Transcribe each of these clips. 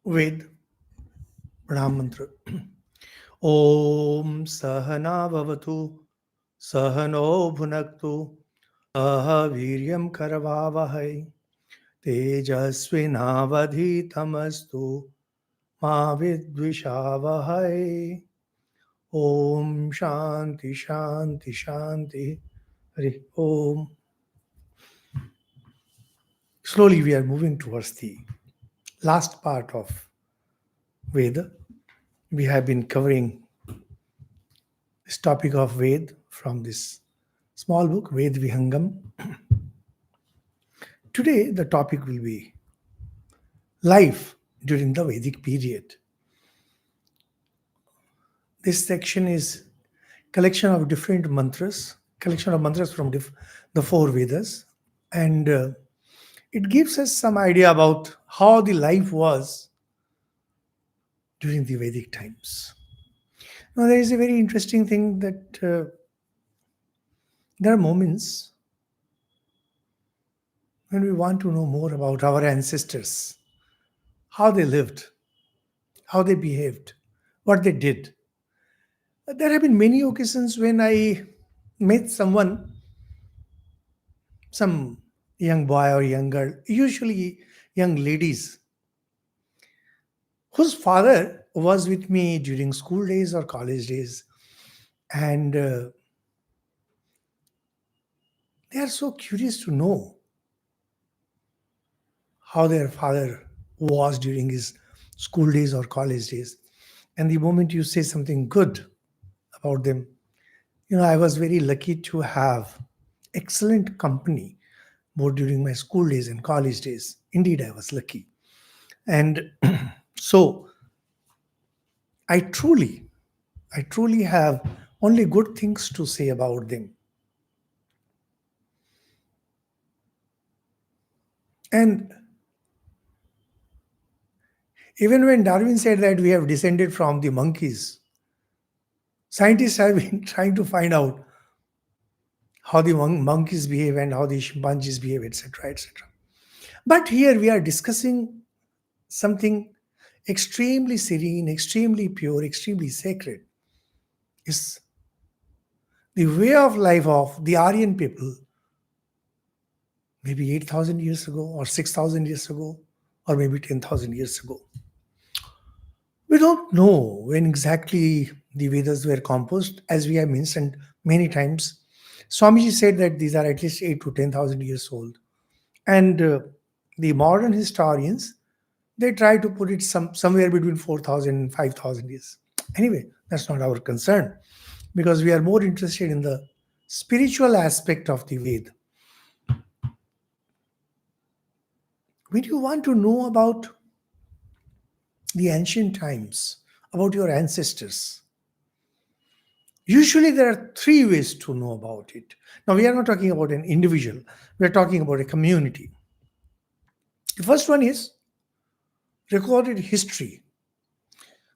Ved Pranam Mantra. Om Sahana Vavatu Sahano Bhunaktu Saha Viryam Karavavahai Tejasvinavadhitamastu Ma Vidvishavahai. Om Shanti Shanti Shanti. Hari Om. Slowly we are moving towards the last part of Veda. We have been covering this topic of Ved from this small book, Veda Vihangam. Today, the topic will be life during the Vedic period. This section is collection of different mantras, collection of mantras from the four Vedas, and it gives us some idea about how the life was during the Vedic times. Now, there is a very interesting thing that there are moments when we want to know more about our ancestors, how they lived, how they behaved, what they did. There have been many occasions when I met someone, some young boy or young girl, usually young ladies, whose father was with me during school days or college days. And they are so curious to know how their father was during his school days or college days. And the moment you say something good about them, I was very lucky to have excellent company both during my school days and college days. Indeed, I was lucky. And so I truly have only good things to say about them. And even when Darwin said that we have descended from the monkeys, scientists have been trying to find out how the monkeys behave and how the chimpanzees behave, etc., etc. But here we are discussing something extremely serene, extremely pure, extremely sacred. Is the way of life of the Aryan people, maybe 8,000 years ago, or 6,000 years ago, or maybe 10,000 years ago. We don't know when exactly the Vedas were composed, as we have mentioned many times. Swamiji said that these are at least 8 to 10,000 years old. And the modern historians, they try to put it somewhere between 4,000 and 5,000 years. Anyway, that's not our concern, because we are more interested in the spiritual aspect of the Ved. When you want to know about the ancient times, about your ancestors, usually there are three ways to know about it. Now, we are not talking about an individual, we are talking about a community. The first one is recorded history.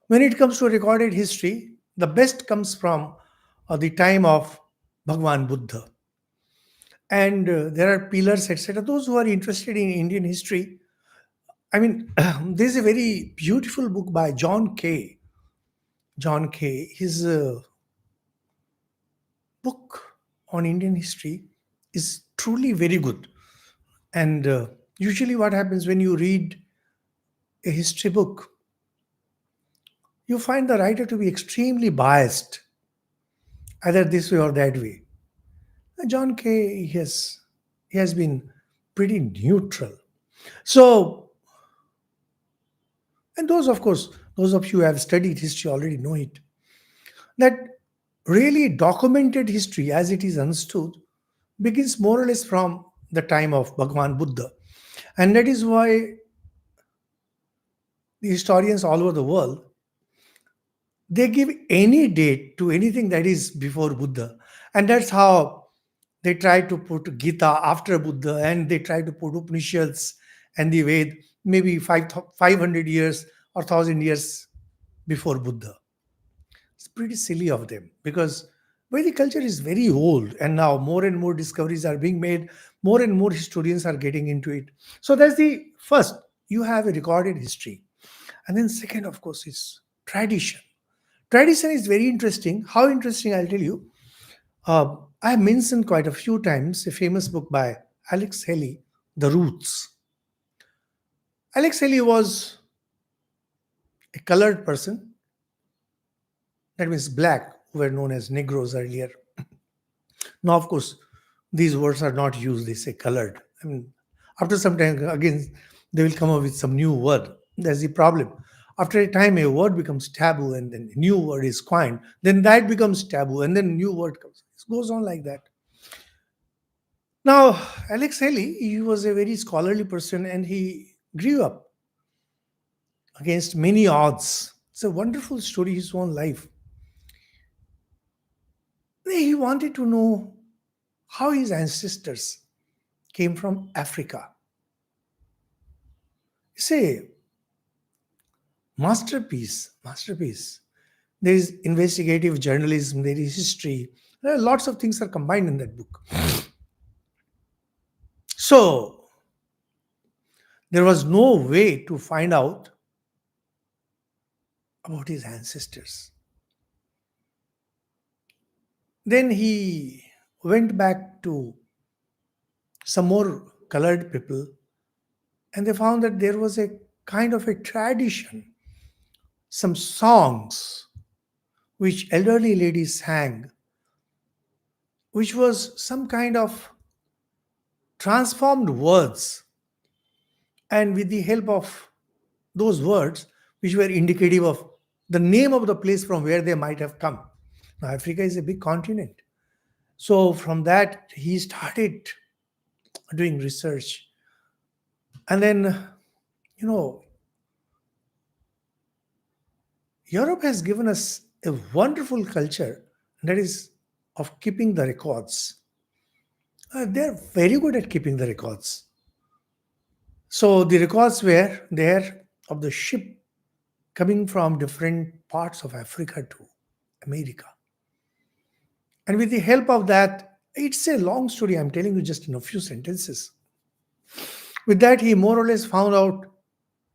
When it comes to recorded history, the best comes from the time of Bhagwan Buddha. And there are pillars, etc. Those who are interested in Indian history, there's a very beautiful book by John Kay. John Kay, his book on Indian history is truly very good. And usually what happens when you read a history book, you find the writer to be extremely biased, either this way or that way. John Kay, he has been pretty neutral. So, and those, of course, those of you who have studied history already know it, that really documented history as it is understood begins more or less from the time of Bhagwan Buddha. And that is why the historians all over the world, they give any date to anything that is before Buddha. And that's how they try to put Gita after Buddha, and they try to put Upanishads and the Ved maybe 500 years or 1,000 years before Buddha. It's pretty silly of them, because Vedic culture is very old, and now more and more discoveries are being made, more and more historians are getting into it. So that's the first, you have a recorded history. And then second, of course, is tradition. Tradition is very interesting. How interesting, I'll tell you. I have mentioned quite a few times a famous book by Alex Haley, The Roots. Alex Haley was a colored person, that means black, who were known as Negroes earlier. Now, of course, these words are not used, they say colored. I mean, after some time, again, they will come up with some new word. That's the problem. After a time, a word becomes taboo, and then a new word is coined. Then that becomes taboo, and then new word comes. It goes on like that. Now, Alex Haley, he was a very scholarly person, and he grew up against many odds. It's a wonderful story, his own life. He wanted to know how his ancestors came from Africa. It's a masterpiece. There is investigative journalism, there is history. There are lots of things are combined in that book. So there was no way to find out about his ancestors. Then he went back to some more colored people, and they found that there was a kind of a tradition, some songs which elderly ladies sang, which was some kind of transformed words. And with the help of those words, which were indicative of the name of the place from where they might have come. Now, Africa is a big continent. So, from that, he started doing research. And then, you know, Europe has given us a wonderful culture that is of keeping the records. They're very good at keeping the records. So the records were there of the ship coming from different parts of Africa to America. And with the help of that, it's a long story. I'm telling you just in a few sentences. With that, he more or less found out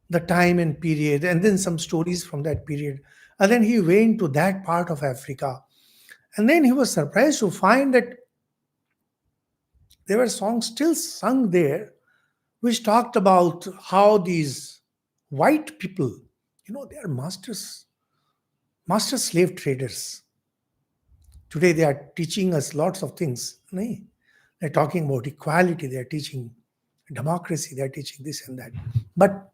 the time and period, and then some stories from that period. And then he went to that part of Africa. And then he was surprised to find that there were songs still sung there which talked about how these white people, they are master slave traders. Today they are teaching us lots of things. Nahi? They're talking about equality, they're teaching democracy, they're teaching this and that. But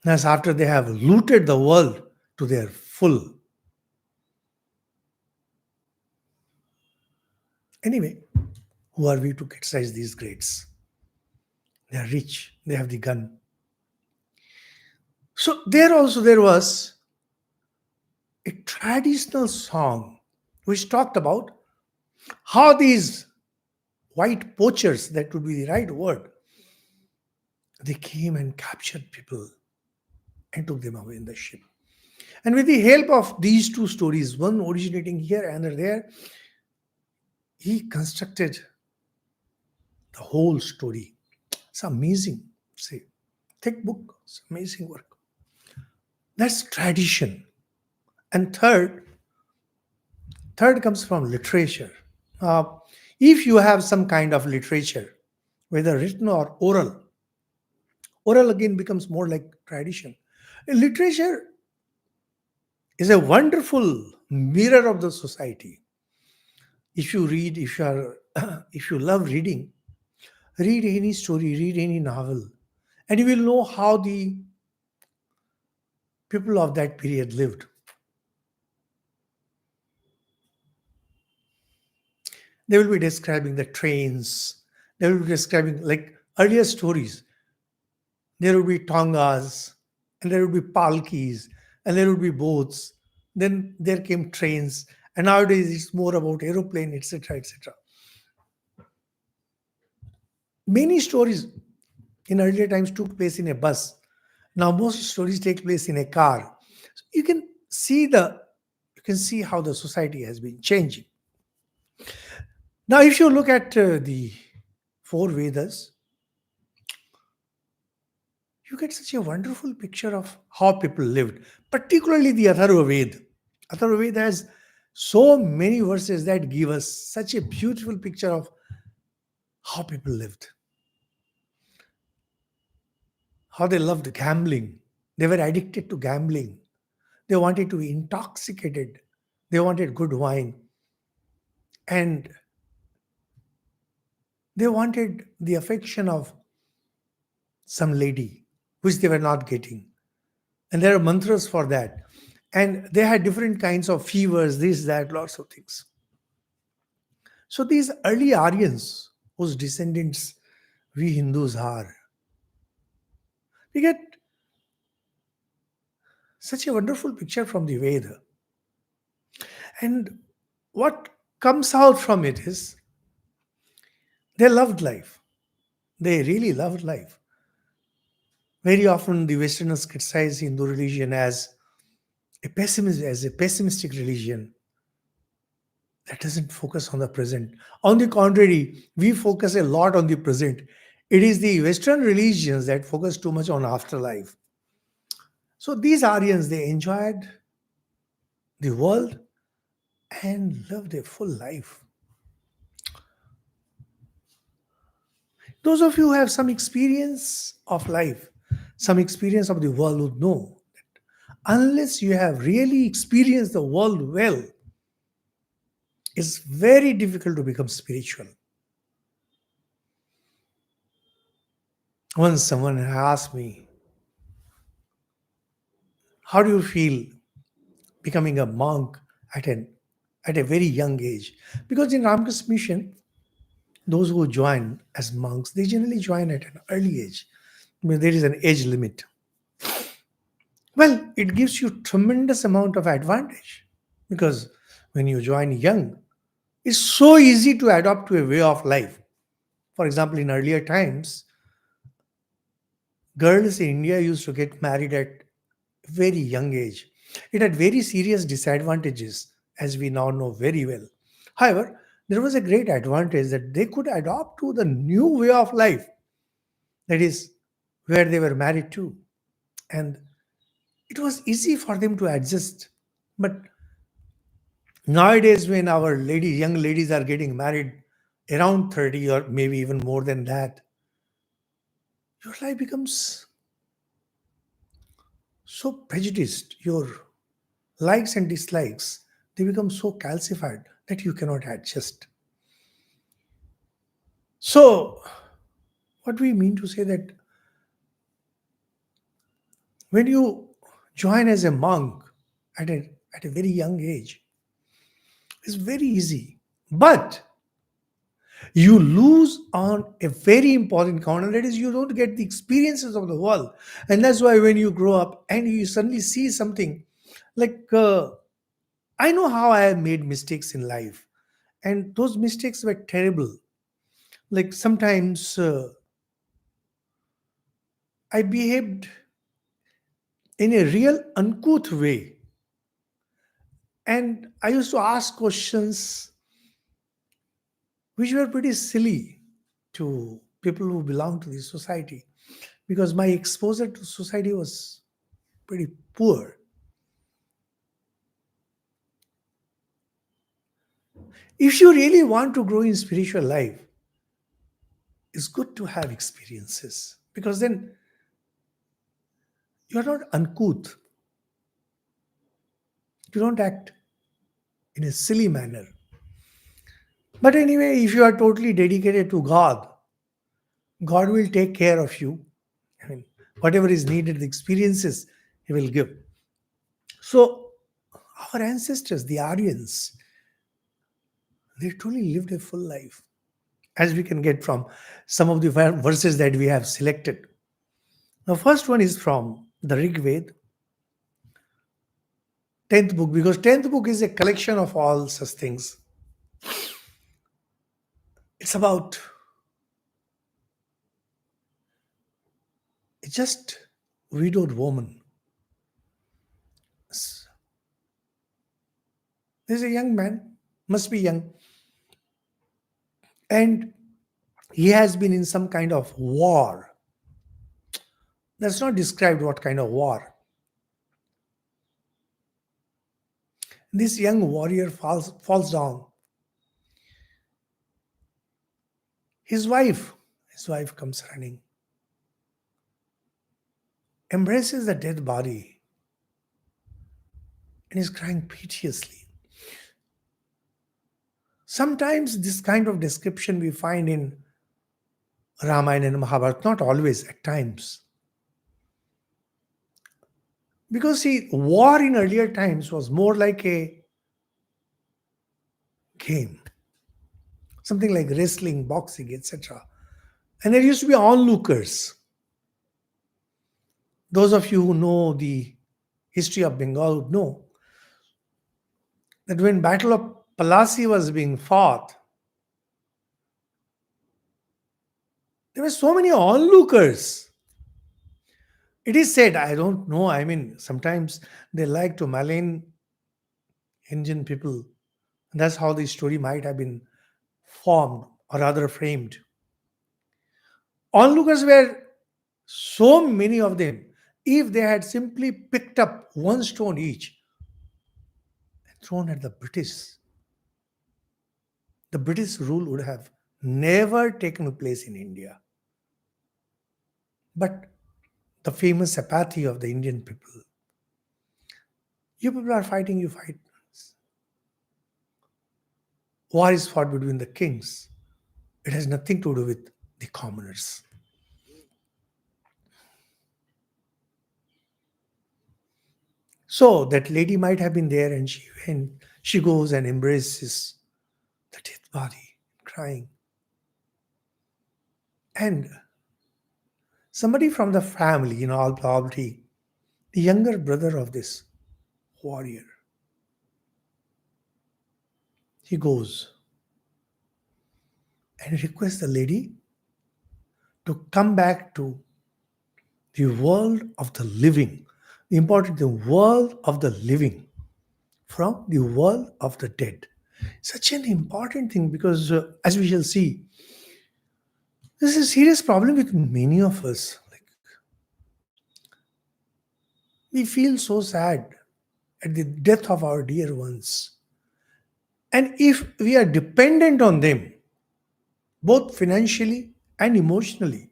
as after they have looted the world to their full. Anyway, who are we to criticize these greats? They are rich, they have the gun. So there also there was a traditional song which talked about how these white poachers, that would be the right word, they came and captured people and took them away in the ship. And with the help of these two stories, one originating here and there, he constructed the whole story. It's amazing. Say, thick book, it's amazing work. That's tradition. And third comes from literature. If you have some kind of literature, whether written or oral again becomes more like tradition. Literature is a wonderful mirror of the society. If you read, if you love reading, read any story, read any novel, and you will know how the people of that period lived. They will be describing the trains. They will be describing like earlier stories. There will be tongas, and there will be palkis, and there will be boats. Then there came trains, and nowadays it's more about aeroplane, etc., etc. Many stories in earlier times took place in a bus. Now most stories take place in a car. So you can see how the society has been changing. Now, if you look at the four Vedas, you get such a wonderful picture of how people lived, particularly the Atharva Veda. Atharva Veda has so many verses that give us such a beautiful picture of how people lived, how they loved gambling. They were addicted to gambling. They wanted to be intoxicated. They wanted good wine. And they wanted the affection of some lady, which they were not getting. And there are mantras for that. And they had different kinds of fevers, this, that, lots of things. So these early Aryans, whose descendants we Hindus are, we get such a wonderful picture from the Veda. And what comes out from it is they loved life. They really loved life. Very often the Westerners criticize Hindu religion as a pessimistic religion that doesn't focus on the present. On the contrary, we focus a lot on the present. It is the Western religions that focus too much on afterlife. So these Aryans, they enjoyed the world and lived a full life. Those of you who have some experience of life, some experience of the world would know that unless you have really experienced the world well, it's very difficult to become spiritual. Once someone asked me, how do you feel becoming a monk at a very young age? Because in Ramakrishna Mission, those who join as monks, they generally join at an early age. I mean, there is an age limit. Well, it gives you tremendous amount of advantage because when you join young, it's so easy to adopt to a way of life. For example, in earlier times, girls in India used to get married at very young age. It had very serious disadvantages, as we now know very well. However, there was a great advantage that they could adopt to the new way of life, that is, where they were married to. And it was easy for them to adjust. But nowadays, when our young ladies are getting married around 30 or maybe even more than that, your life becomes so prejudiced. Your likes and dislikes, they become so calcified that you cannot adjust. So, what we mean to say that when you join as a monk at a very young age, it's very easy. But you lose on a very important count, and that is you don't get the experiences of the world. And that's why when you grow up and you suddenly see something like, I know how I have made mistakes in life, and those mistakes were terrible. Like sometimes I behaved in a real uncouth way. And I used to ask questions which were pretty silly to people who belong to this society because my exposure to society was pretty poor. If you really want to grow in spiritual life, it's good to have experiences because then you're not uncouth. You don't act in a silly manner. But anyway, if you are totally dedicated to God, God will take care of you. I mean, whatever is needed, the experiences He will give. So, our ancestors, the Aryans, they truly lived a full life, as we can get from some of the verses that we have selected. The first one is from the Rig Veda, 10th book, because 10th book is a collection of all such things. It's about a just widowed woman. There's a young man, must be young, and he has been in some kind of war. That's not described what kind of war. This young warrior falls down. His wife comes running, embraces the dead body, and is crying piteously. Sometimes this kind of description we find in Ramayana and Mahabharata, not always, at times. Because see, war in earlier times was more like a game, something like wrestling, boxing, etc. And there used to be onlookers. Those of you who know the history of Bengal would know that when Battle of Palasi was being fought, there were so many onlookers. It is said, I don't know, I mean, sometimes they like to malign Indian people. That's how the story might have been formed or rather framed. Onlookers were so many of them. If they had simply picked up one stone each and thrown at the British rule would have never taken place in India. But the famous apathy of the Indian people. You people are fighting, you fight. War is fought between the kings. It has nothing to do with the commoners. So that lady might have been there, and she goes and embraces the dead body, crying. And somebody from the family, all probably the younger brother of this warrior, he goes and requests the lady to come back to the world of the living, the world of the living from the world of the dead. Such an important thing because, as we shall see, this is a serious problem with many of us. Like, we feel so sad at the death of our dear ones. And if we are dependent on them, both financially and emotionally,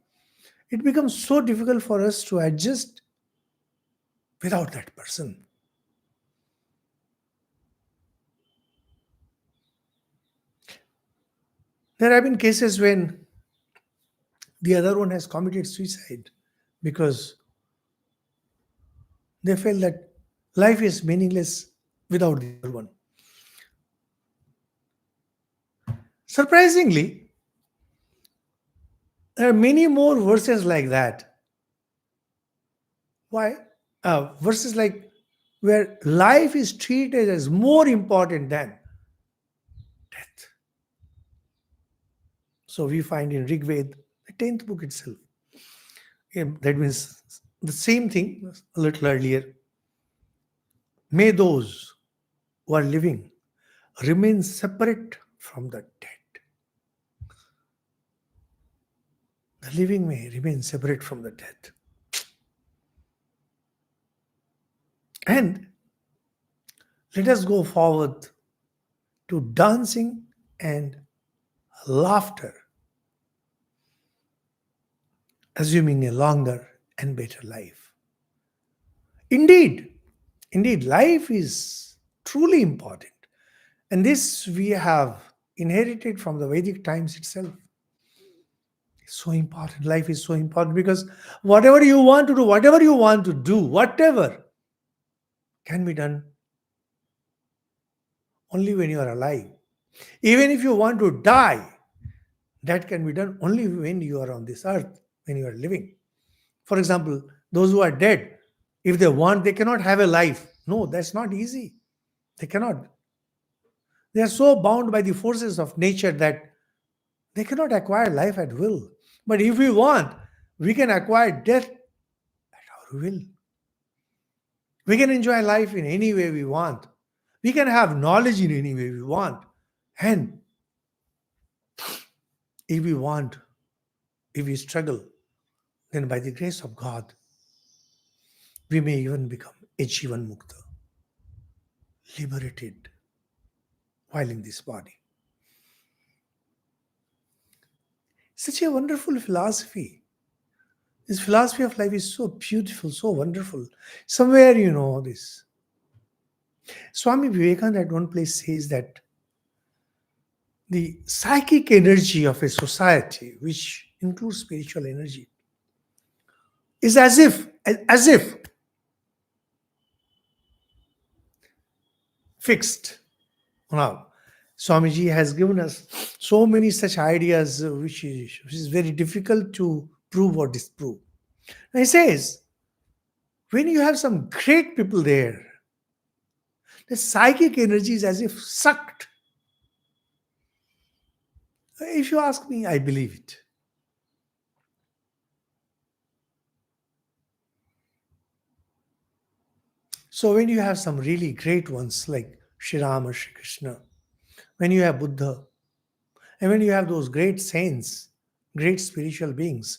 it becomes so difficult for us to adjust without that person. There have been cases when the other one has committed suicide because they felt that life is meaningless without the other one. Surprisingly, there are many more verses like that. Why? Verses like where life is treated as more important than death. So we find in Rig Veda, the 10th book itself. That means the same thing a little earlier. May those who are living remain separate from the dead. The living may remain separate from the dead. And let us go forward to dancing and laughter, assuming a longer and better life. Indeed, life is truly important. And this we have inherited from the Vedic times itself. It's so important. Life is so important because whatever you want to do, whatever can be done only when you are alive. Even if you want to die, that can be done only when you are on this earth, when you are living. For example, those who are dead, if they want, they cannot have a life. No, that's not easy. They cannot. They are so bound by the forces of nature that they cannot acquire life at will. But if we want, we can acquire death at our will. We can enjoy life in any way we want. We can have knowledge in any way we want. And if we want, if we struggle, then by the grace of God, we may even become Ajivan Mukta, liberated while in this body. Such a wonderful philosophy. This philosophy of life is so beautiful, so wonderful. Somewhere you know this. Swami Vivekananda at one place says that the psychic energy of a society, which includes spiritual energy, is as if fixed. Now, Swamiji has given us so many such ideas which is very difficult to prove or disprove. And he says, when you have some great people there, the psychic energy is as if sucked. If you ask me, I believe it. So when you have some really great ones like Sri Rama, Sri Krishna, when you have Buddha, and when you have those great saints, great spiritual beings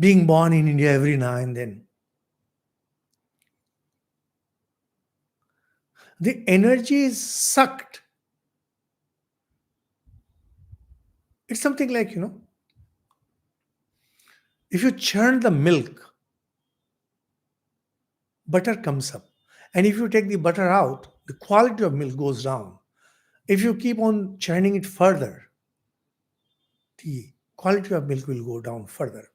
being born in India every now and then, the energy is sucked. It's something like, if you churn the milk, butter comes up. And if you take the butter out, the quality of milk goes down. If you keep on churning it further, the quality of milk will go down further.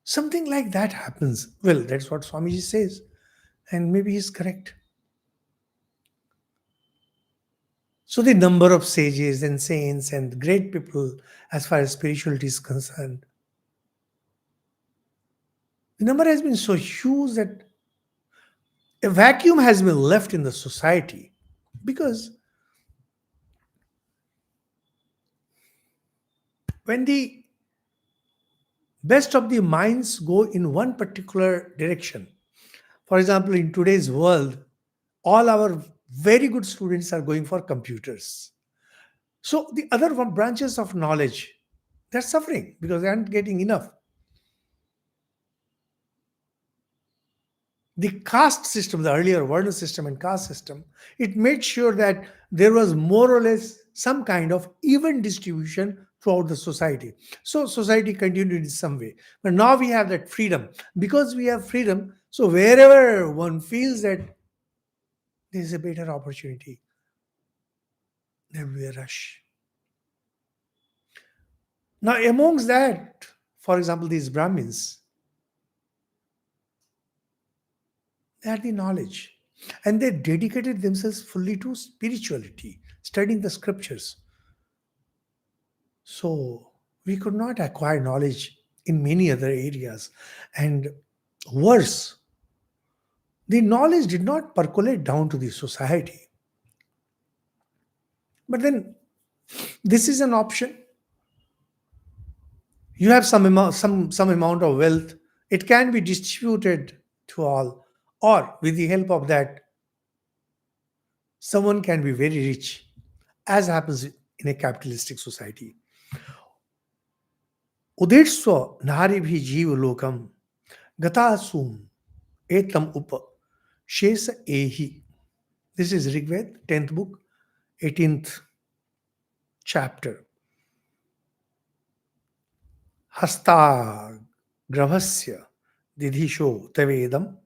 Something like that happens. Well, that's what Swamiji says. And maybe he's correct. So the number of sages and saints and great people as far as spirituality is concerned, the number has been so huge that a vacuum has been left in the society, because when the best of the minds go in one particular direction, for example, in today's world, all our very good students are going for computers. So the other one branches of knowledge, they're suffering because they aren't getting enough. The caste system, the earlier Varna system and caste system, it made sure that there was more or less some kind of even distribution throughout the society. So society continued in some way. But now we have that freedom. Because we have freedom, so wherever one feels that there is a better opportunity, there will be a rush. Now, amongst that, for example, these Brahmins, they had the knowledge and they dedicated themselves fully to spirituality, studying the scriptures. So we could not acquire knowledge in many other areas. And worse, the knowledge did not percolate down to the society. But then this is an option. You have some amount of wealth, it can be distributed to all, or with the help of that, someone can be very rich, as happens in a capitalistic society. Udetswa naribhi jiva lokam gatasum etam upa shesa ehi. This is Rigved, 10th book, 18th chapter. Hasta gravasya didhisho tavedam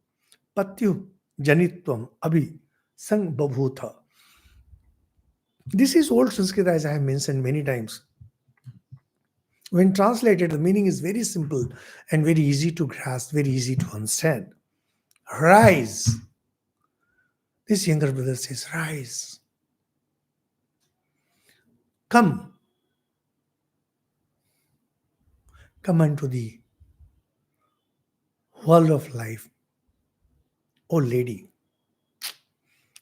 patyu janitvam abhi sang babhuta. This is old Sanskrit, as I have mentioned many times. When translated, the meaning is very simple and very easy to grasp, very easy to understand. Rise. This younger brother says, rise. Come. Come into the world of life. Oh lady.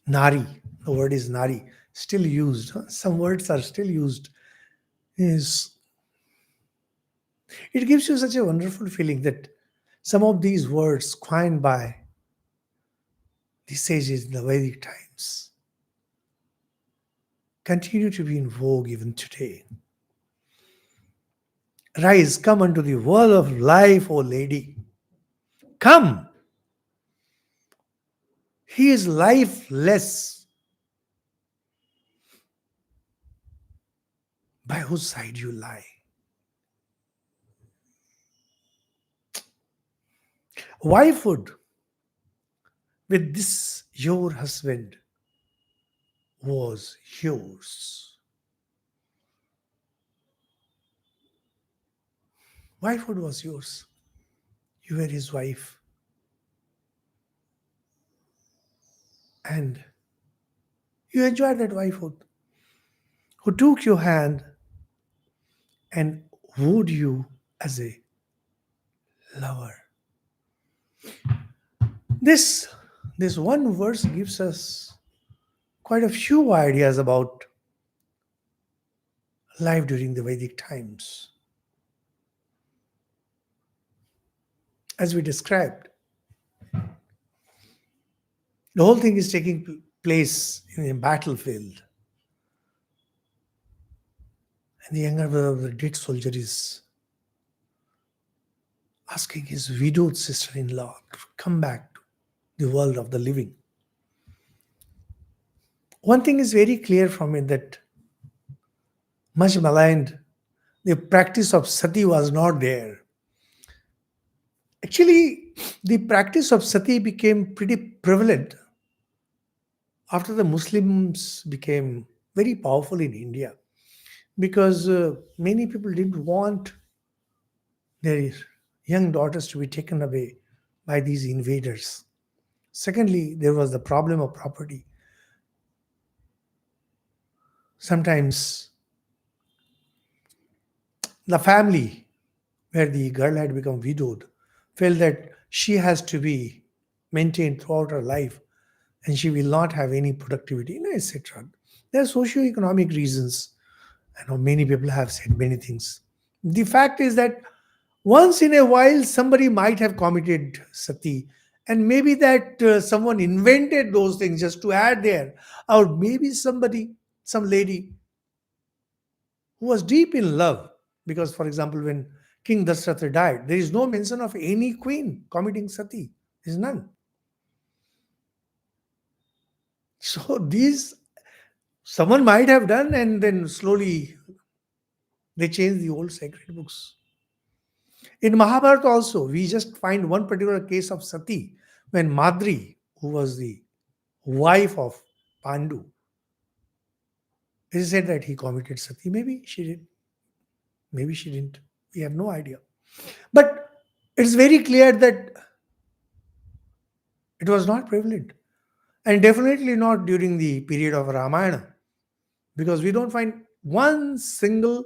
Nari. The word is nari. Still used. Some words are still used. It gives you such a wonderful feeling that some of these words coined by the sages in the Vedic times continue to be in vogue even today. Rise, come unto the world of life, O lady. Come. He is lifeless. By whose side you lie? Wifehood with this your husband was yours. Wifehood was yours. You were his wife. And you enjoyed that wifehood. Who took your hand and wooed you as a lover. This, this one verse gives us quite a few ideas about life during the Vedic times. As we described, the whole thing is taking place in a battlefield. And the younger brother of the dead soldier is asking his widowed sister-in-law to come back to the world of the living. One thing is very clear from it, that much maligned, the practice of sati was not there. Actually, the practice of sati became pretty prevalent after the Muslims became very powerful in India, because many people didn't want their young daughters to be taken away by these invaders. Secondly, there was the problem of property. Sometimes the family where the girl had become widowed felt that she has to be maintained throughout her life and she will not have any productivity, etc. There are socio-economic reasons. I know many people have said many things. The fact is that once in a while somebody might have committed sati, and maybe that someone invented those things just to add there, or maybe somebody, some lady who was deep in love. Because, for example, when King Dasratha died, there is no mention of any queen committing sati. There is none. So these someone might have done, and then slowly they changed the old sacred books. In Mahabharata also, we just find one particular case of sati when Madri, who was the wife of Pandu, it is said that he committed sati. Maybe she did, maybe she didn't. We have no idea. But it's very clear that it was not prevalent. And definitely not during the period of Ramayana, because we don't find one single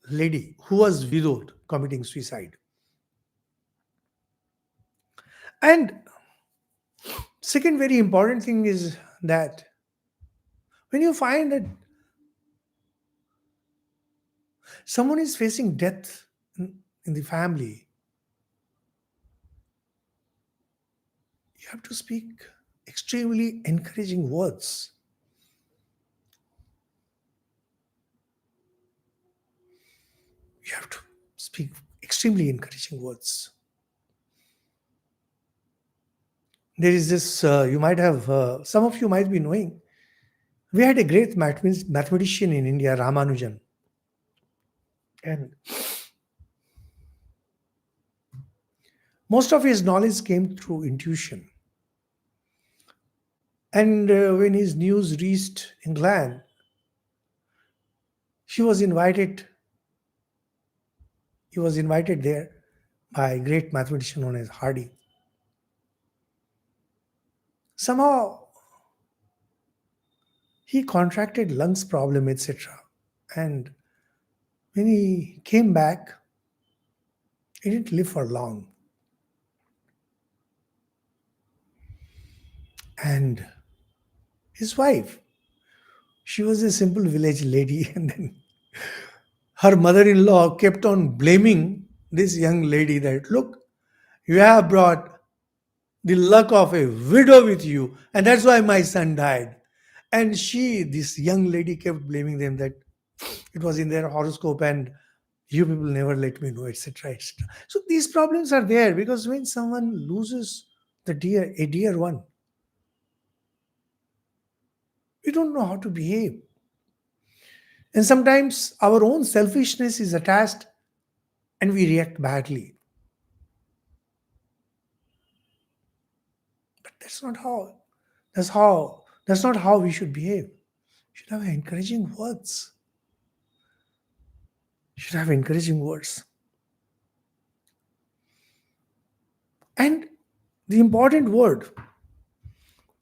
lady who was widowed committing suicide. And second very important thing is that when you find that someone is facing death in the family, you have to speak extremely encouraging words. You have to speak extremely encouraging words. There is this, you might have, some of you might be knowing, we had a great mathematician in India, Ramanujan. And most of his knowledge came through intuition. And when his news reached England, he was invited. He was invited there by a great mathematician known as Hardy. Somehow he contracted lungs problem, etc. And when he came back, he didn't live for long. And his wife, she was a simple village lady, and then her mother-in-law kept on blaming this young lady that, look, you have brought the luck of a widow with you, and that's why my son died. And she, this young lady, kept blaming them that it was in their horoscope and you people never let me know, etc., etc. So these problems are there because when someone loses a dear one, We don't know how to behave. And sometimes our own selfishness is attached and we react badly. But that's not how we should behave. We should have encouraging words. We should have encouraging words. And the important word,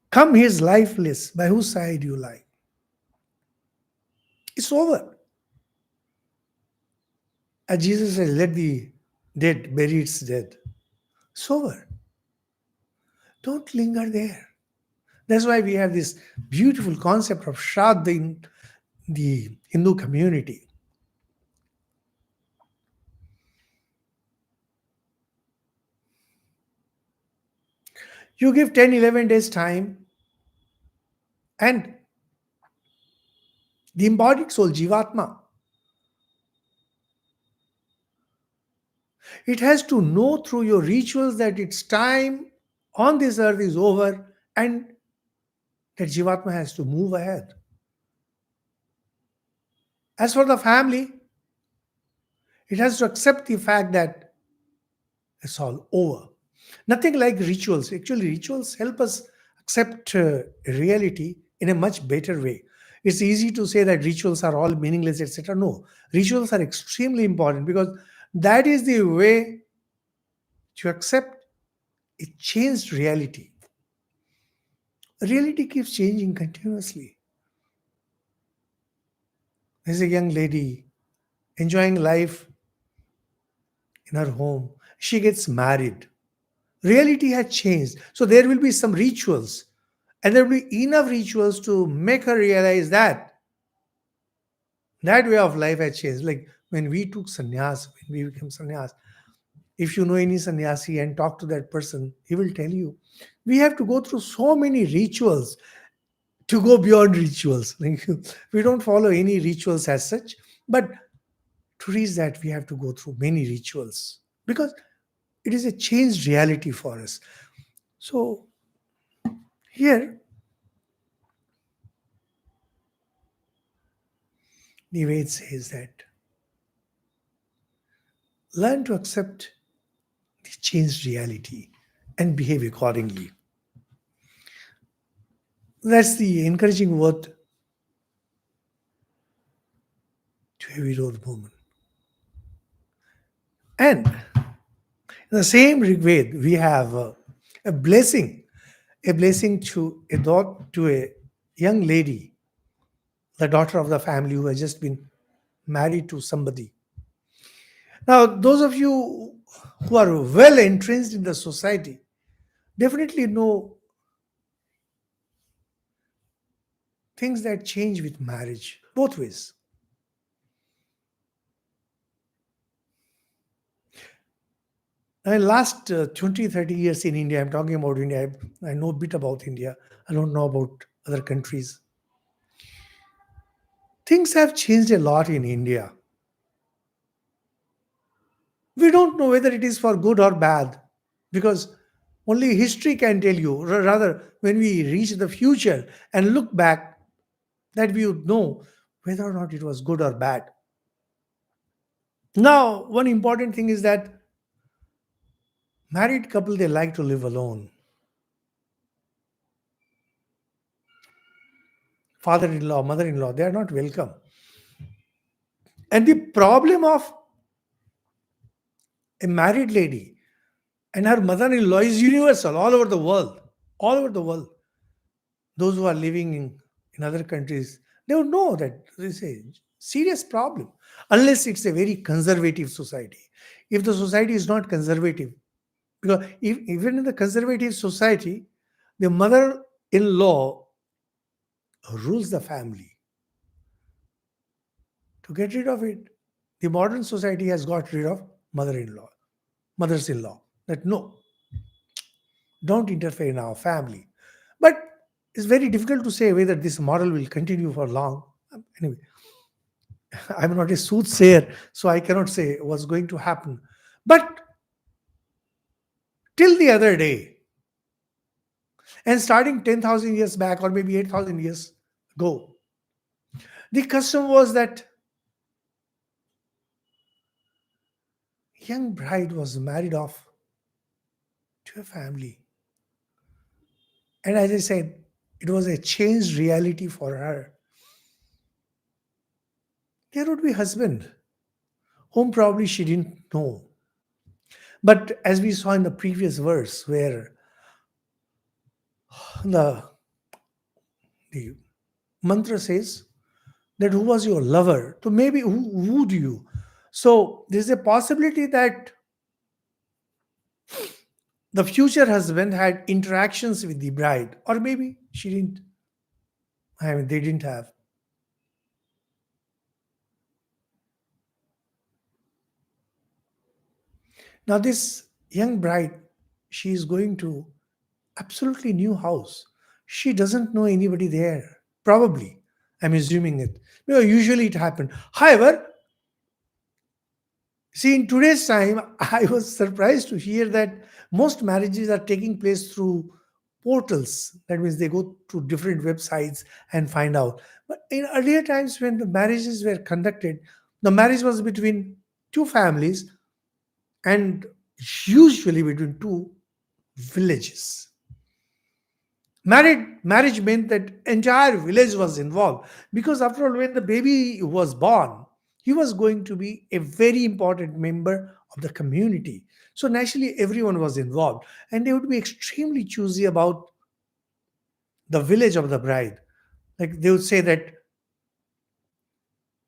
come he is lifeless, by whose side you lie. It's over. As Jesus said, let the dead bury its dead. It's over. Don't linger there. That's why we have this beautiful concept of Shraddha in the Hindu community. You give 10, 11 days time, and the embodied soul, Jivatma, it has to know through your rituals that its time on this earth is over and that Jivatma has to move ahead. As for the family, it has to accept the fact that it's all over. Nothing like rituals. Actually, rituals help us accept reality in a much better way. It's easy to say that rituals are all meaningless, etc. No, rituals are extremely important because that is the way to accept a changed reality. Reality keeps changing continuously. There's a young lady enjoying life in her home. She gets married. Reality has changed. So there will be some rituals, and there will be enough rituals to make her realize that that way of life has changed. Like when we took sannyas, when we became sannyas, if you know any sannyasi and talk to that person, he will tell you we have to go through so many rituals to go beyond rituals. Like, we don't follow any rituals as such, but to reach that, we have to go through many rituals because it is a changed reality for us. So, here, the Ved says that learn to accept the changed reality and behave accordingly. That's the encouraging word to every road movement. And in the same Rig we have a blessing, to a young lady, the daughter of the family who has just been married to somebody. Now, those of you who are well entrenched in the society definitely know things that change with marriage, both ways. In last 20, 30 years in India, I'm talking about India, I know a bit about India, I don't know about other countries. Things have changed a lot in India. We don't know whether it is for good or bad because only history can tell you. Rather, when we reach the future and look back, that we would know whether or not it was good or bad. Now, one important thing is that married couple, they like to live alone. Father-in-law, mother-in-law, they are not welcome. And the problem of a married lady and her mother-in-law is universal all over the world. All over the world. Those who are living in other countries, they would know that this is a serious problem. Unless it's a very conservative society. If the society is not conservative, because even in the conservative society, the mother-in-law rules the family. To get rid of it, the modern society has got rid of mother-in-law, mothers-in-law. That no, don't interfere in our family. But it's very difficult to say whether this model will continue for long. Anyway, I'm not a soothsayer, so I cannot say what's going to happen. But till the other day, and starting 10,000 years back, or maybe 8,000 years go. The custom was that young bride was married off to a family. And as I said, it was a changed reality for her. There would be husband, whom probably she didn't know. But as we saw in the previous verse, where the, the mantra says that who was your lover? So maybe who wooed you? So there's a possibility that the future husband had interactions with the bride, or maybe she didn't. I mean, they didn't have. Now, this young bride, she is going to absolutely new house. She doesn't know anybody there. Probably, I'm assuming it. Usually it happened. However, see, in today's time, I was surprised to hear that most marriages are taking place through portals. That means they go to different websites and find out. But in earlier times, when the marriages were conducted, the marriage was between two families and usually between two villages. Marriage meant that entire village was involved, because after all, when the baby was born, he was going to be a very important member of the community. So naturally everyone was involved, and they would be extremely choosy about the village of the bride. Like they would say that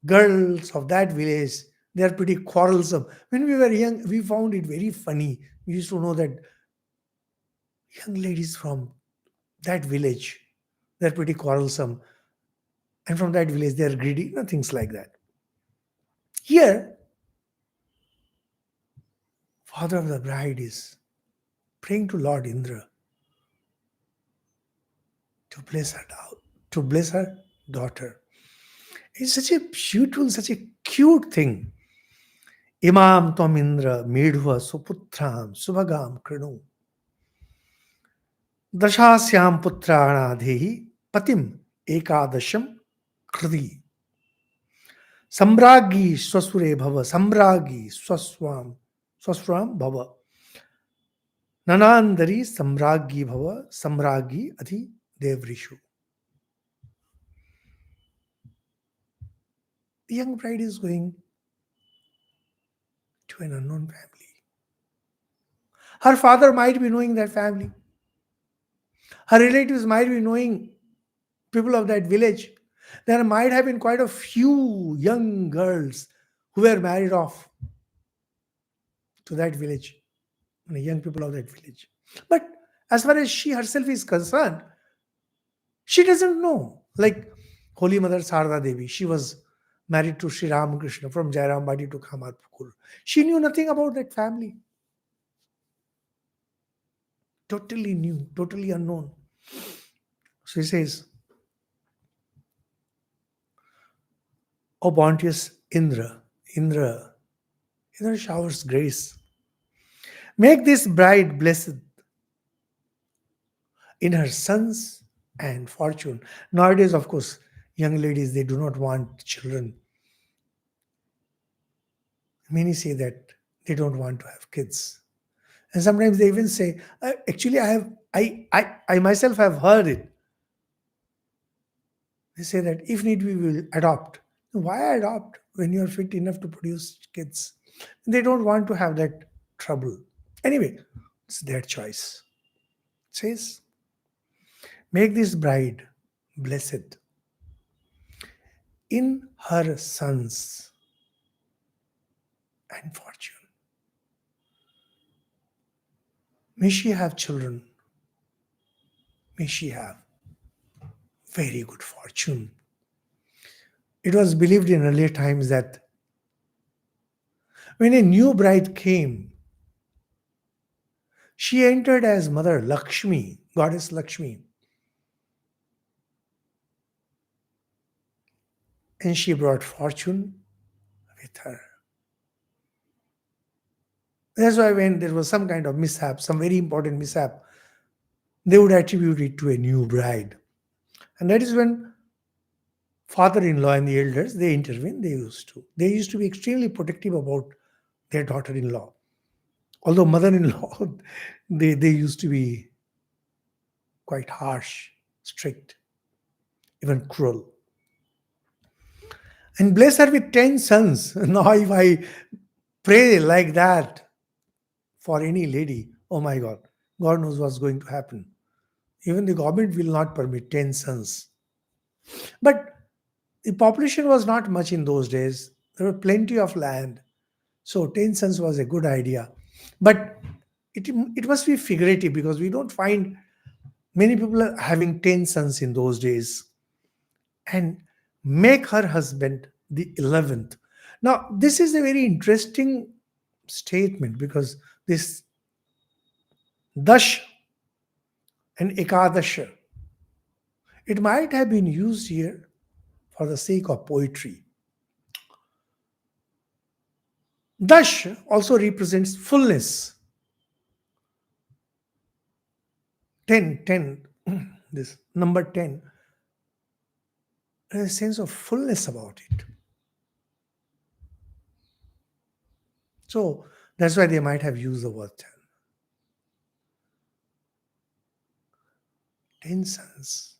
girls of that village, they are pretty quarrelsome. When we were young, we found it very funny. We used to know that young ladies from that village, they're pretty quarrelsome, and from that village they are greedy, things like that. Here, father of the bride is praying to Lord Indra to bless to bless her daughter. It's such a beautiful, such a cute thing. Imam Tom Indra Medhuva Suputram Subhagam Krinu Dashasyam Putranadehi Patim Ekadasham Kriti Samragi Swasure Bhava Samragi Swaswam Bhava Nanandari Samragi Bhava Samragi Adi Devrishu. The young bride is going to an unknown family. Her father might be knowing that family. Her relatives might be knowing people of that village. There might have been quite a few young girls who were married off to that village, young people of that village. But as far as she herself is concerned, she doesn't know. Like Holy Mother Sarda Devi, she was married to Sri Ramakrishna from Jairambadi to Kamarpukur. She knew nothing about that family. Totally new, totally unknown. So he says, O bounteous Indra showers grace. Make this bride blessed in her sons and fortune. Nowadays, of course, young ladies, they do not want children. Many say that they don't want to have kids. And sometimes they even say, actually, I myself have heard it. They say that if need we will adopt. Why adopt when you're fit enough to produce kids? They don't want to have that trouble. Anyway, it's their choice. It says, make this bride blessed in her sons and fortune. May she have children. May she have very good fortune. It was believed in earlier times that when a new bride came, she entered as Mother Lakshmi, Goddess Lakshmi. And she brought fortune with her. That's why when there was some kind of mishap, some very important mishap, they would attribute it to a new bride. And that is when father-in-law and the elders, they intervene. They used to be extremely protective about their daughter-in-law. Although mother-in-law, they used to be quite harsh, strict, even cruel. And bless her with 10 sons. Now, if I pray like that for any lady, oh my God, God knows what's going to happen. Even the government will not permit 10 sons. But the population was not much in those days. There were plenty of land. So 10 sons was a good idea. But it must be figurative because we don't find many people are having 10 sons in those days. And make her husband the 11th. Now, this is a very interesting statement because this dash and ekadasha, it might have been used here for the sake of poetry. Dash also represents fullness. 10, 10, this number 10, there's a sense of fullness about it. So that's why they might have used the word 10. 10 sons.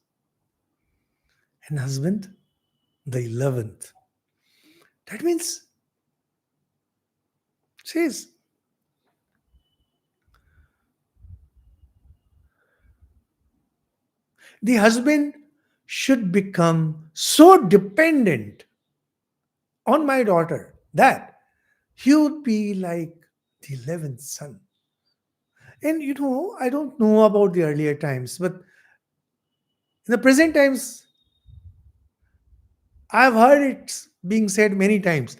And husband, the 11th. That means, says, the husband should become so dependent on my daughter that he would be like the 11th son. And I don't know about the earlier times, but in the present times, I've heard it being said many times.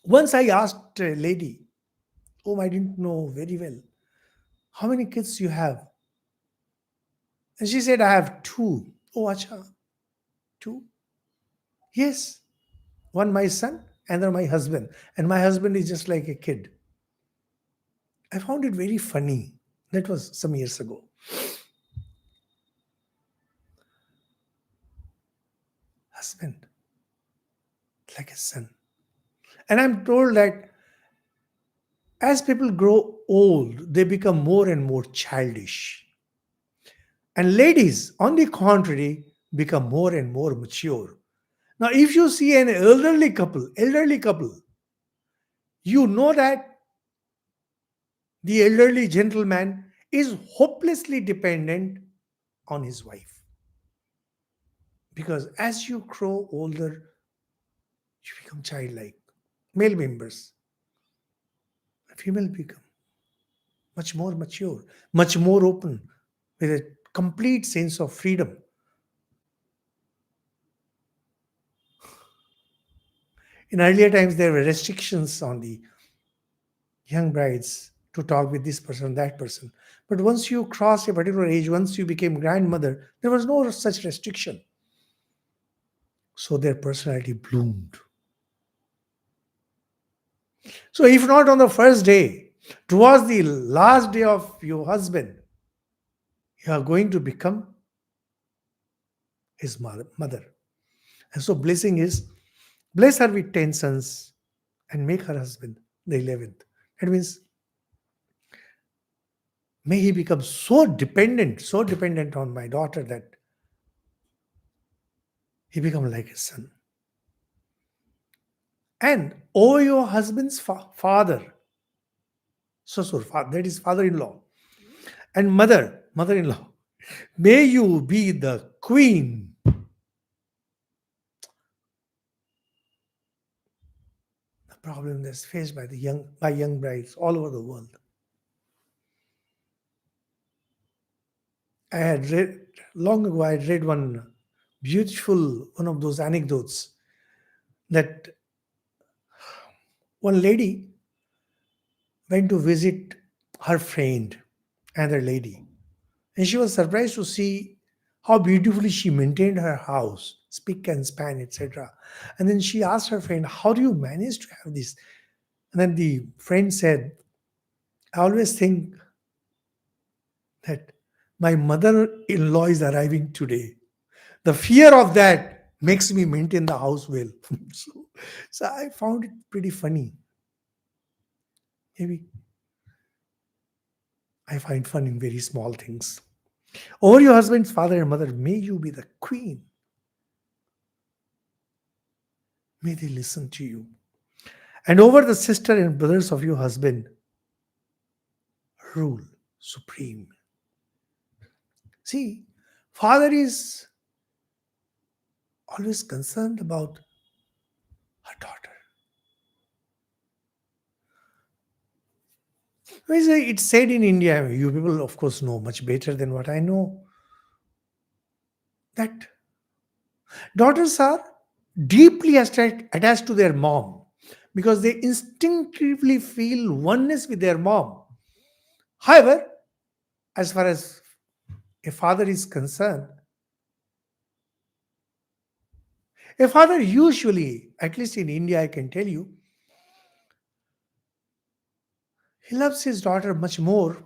Once I asked a lady, whom I didn't know very well, how many kids you have? And she said, I have two. Oh, acha, two? Yes. One my son, another my husband. And my husband is just like a kid. I found it very funny. That was some years ago. Husband, like a son. And I'm told that as people grow old, they become more and more childish. And ladies, on the contrary, become more and more mature. Now, if you see an elderly couple, you know that the elderly gentleman is hopelessly dependent on his wife. Because as you grow older, you become childlike. Male members, female become much more mature, much more open, with a complete sense of freedom. In earlier times, there were restrictions on the young brides to talk with this person, that person. But once you crossed a particular age, once you became grandmother, there was no such restriction. So their personality bloomed. So if not on the first day, towards the last day of your husband, you are going to become his mother. And so blessing is, bless her with 10 sons and make her husband the 11th. That means, may he become so dependent on my daughter that he become like a son. And oh, your husband's father, that is father-in-law, and mother-in-law, may you be the queen. The problem that's faced by young brides all over the world. I had read long ago. I had read one of those anecdotes that one lady went to visit her friend, another lady, and she was surprised to see how beautifully she maintained her house, spick and span, etc. And then she asked her friend, "How do you manage to have this?" And then the friend said, "I always think that my mother-in-law is arriving today. The fear of that makes me maintain the house well. so, so I found it pretty funny. Maybe I find fun in very small things. Over your husband's father and mother, may you be the queen. May they listen to you. And over the sister and brothers of your husband, rule supreme. See, father is always concerned about her daughter. It's said in India, you people, of course, know much better than what I know, that daughters are deeply attached to their mom because they instinctively feel oneness with their mom. However, as far as a father is concerned, a father usually, at least in India, I can tell you, he loves his daughter much more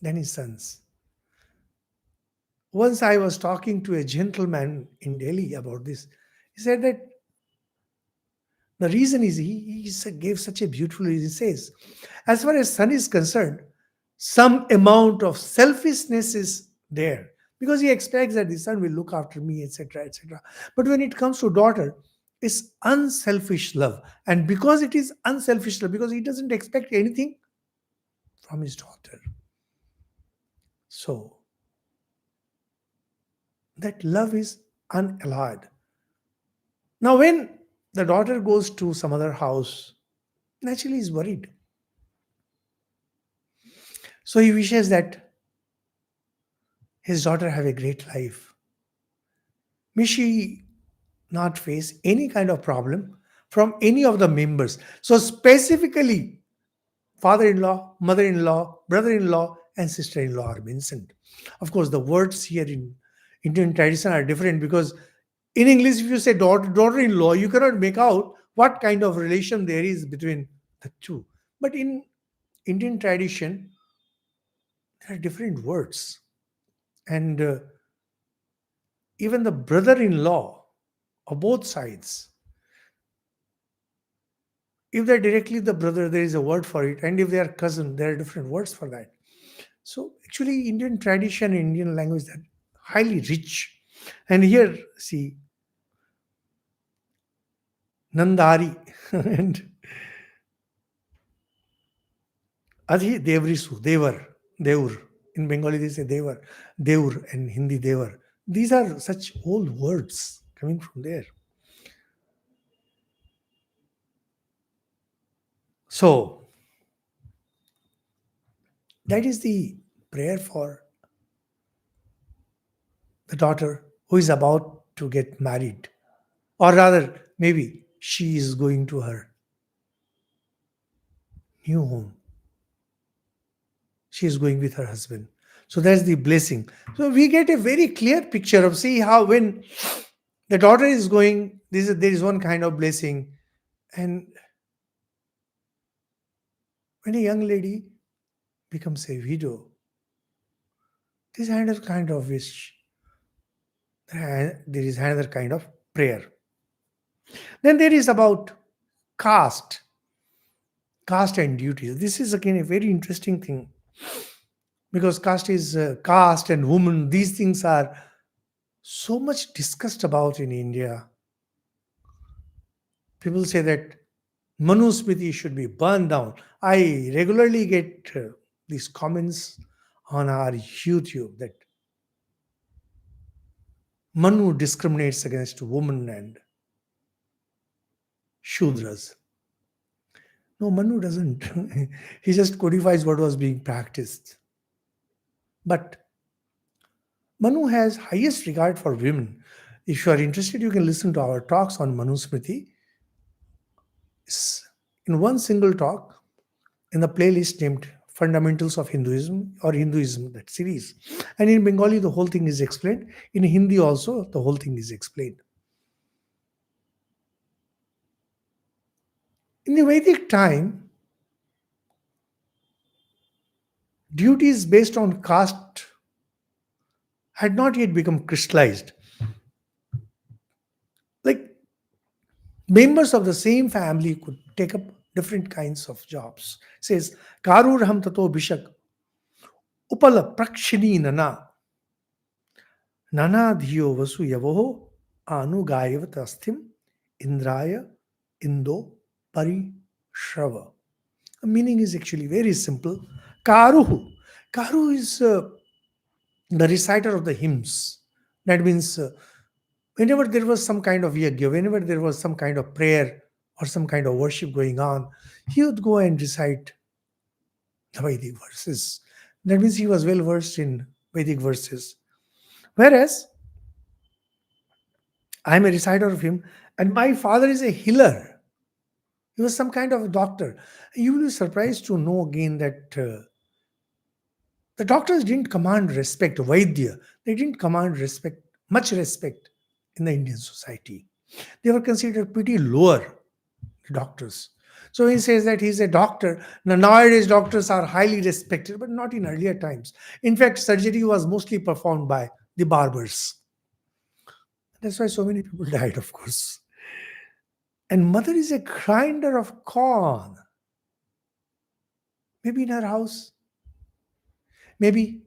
than his sons. Once I was talking to a gentleman in Delhi about this. He said that the reason is gave such a beautiful reason. He says, as far as son is concerned, some amount of selfishness is there because he expects that the son will look after me, etc., etc. But when it comes to daughter, it's unselfish love. And because it is unselfish love, because he doesn't expect anything from his daughter. So that love is unalloyed. Now, when the daughter goes to some other house, naturally is worried. So he wishes that his daughter have a great life. May she not face any kind of problem from any of the members. So specifically, father-in-law, mother-in-law, brother-in-law, and sister-in-law are mentioned. Of course, the words here in Indian tradition are different because in English, if you say daughter-in-law, you cannot make out what kind of relation there is between the two. But in Indian tradition, there are different words. And even the brother-in-law of both sides, if they're directly the brother, there is a word for it. And if they are cousin, there are different words for that. So actually, Indian tradition, Indian language, that highly rich. And here, see, Nandari and Adhi Devrisu, Devur. In Bengali, they say Devar, Deur, and Hindi Devar. These are such old words coming from there. So, that is the prayer for the daughter who is about to get married. Or rather, maybe she is going to her new home. She is going with her husband. So that's the blessing. So we get a very clear picture of see how when the daughter is going, there is one kind of blessing. And when a young lady becomes a widow, this another kind of wish. There is another kind of prayer. Then there is about caste, caste and duties. This is again a very interesting thing because caste is caste and woman. These things are so much discussed about in India. People say that Manusmriti should be burned down. I regularly get these comments on our YouTube that Manu discriminates against women and Shudras. No, Manu doesn't. He just codifies what was being practiced. But Manu has highest regard for women. If you are interested, you can listen to our talks on Manusmriti. In one single talk, in the playlist named Fundamentals of Hinduism or Hinduism, that series. And in Bengali, the whole thing is explained. In Hindi also, the whole thing is explained. In the Vedic time, duties based on caste had not yet become crystallized. Like members of the same family could take up different kinds of jobs. Says Karurham tato bishak upala prakshini nana nana dhiyo vasu yavoho anu gayavat indraya indo parishrava. The meaning is actually very simple. Karuhu. Karu is the reciter of the hymns. That means whenever there was some kind of yajna, whenever there was some kind of prayer or some kind of worship going on, he would go and recite the Vedic verses. That means he was well versed in Vedic verses. Whereas I am a reciter of him, and my father is a healer. He was some kind of a doctor. You will be surprised to know again that the doctors didn't command respect, Vaidya. They didn't command respect, much respect in the Indian society. They were considered pretty lower, doctors. So he says that he's a doctor. Now, nowadays, doctors are highly respected, but not in earlier times. In fact, surgery was mostly performed by the barbers. That's why so many people died, of course. And mother is a grinder of corn. Maybe in her house. Maybe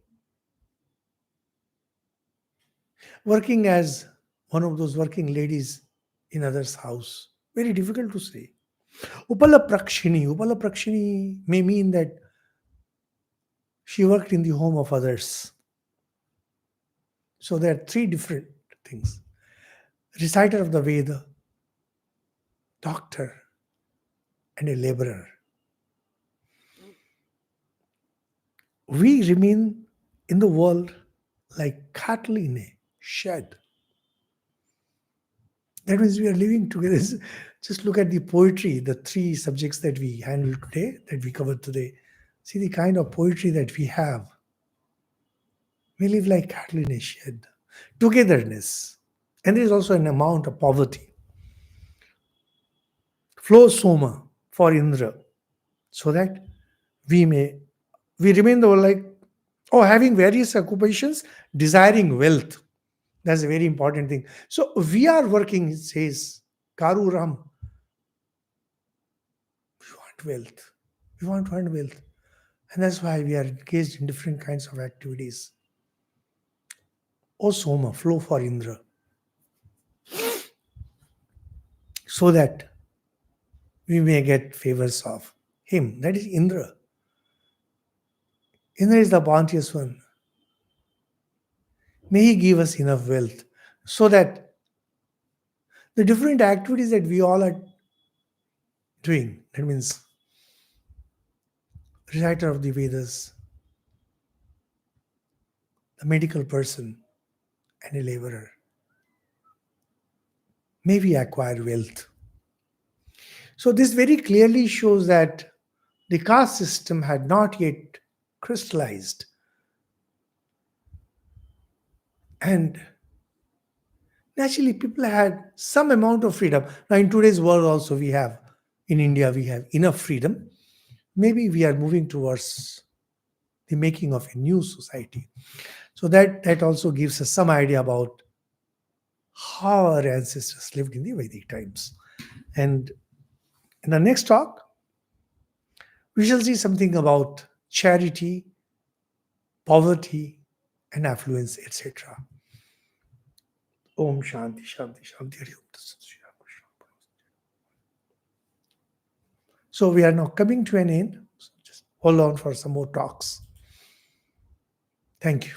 working as one of those working ladies in others' house. Very difficult to say. Upala Prakshini. Upala Prakshini may mean that she worked in the home of others. So there are three different things. Reciter of the Veda, doctor, and a laborer. We remain in the world like cattle in a shed. That means we are living together. Just look at the poetry, the three subjects that we handle today, that we covered today. See the kind of poetry that we have. We live like cattle in a shed. Togetherness. And there is also an amount of poverty. Flow Soma for Indra. So that we remain the world like, having various occupations, desiring wealth. That's a very important thing. So we are working, it says, Karu Ram. We want wealth. We want to earn wealth. And that's why we are engaged in different kinds of activities. O Soma, flow for Indra. So that we may get favors of him. That is Indra. Indra is the bounteous one. May he give us enough wealth so that the different activities that we all are doing, that means reciter of the Vedas, the medical person, and a laborer, may we acquire wealth. So this very clearly shows that the caste system had not yet crystallized. And naturally, people had some amount of freedom. Now, in today's world also in India, we have enough freedom. Maybe we are moving towards the making of a new society. So that also gives us some idea about how our ancestors lived in the Vedic times. And in the next talk, we shall see something about charity, poverty, and affluence, etc. Om Shanti, Shanti, Shanti. Hari Om Tat Sat. Shri Ram Krishna. So we are now coming to an end. So just hold on for some more talks. Thank you.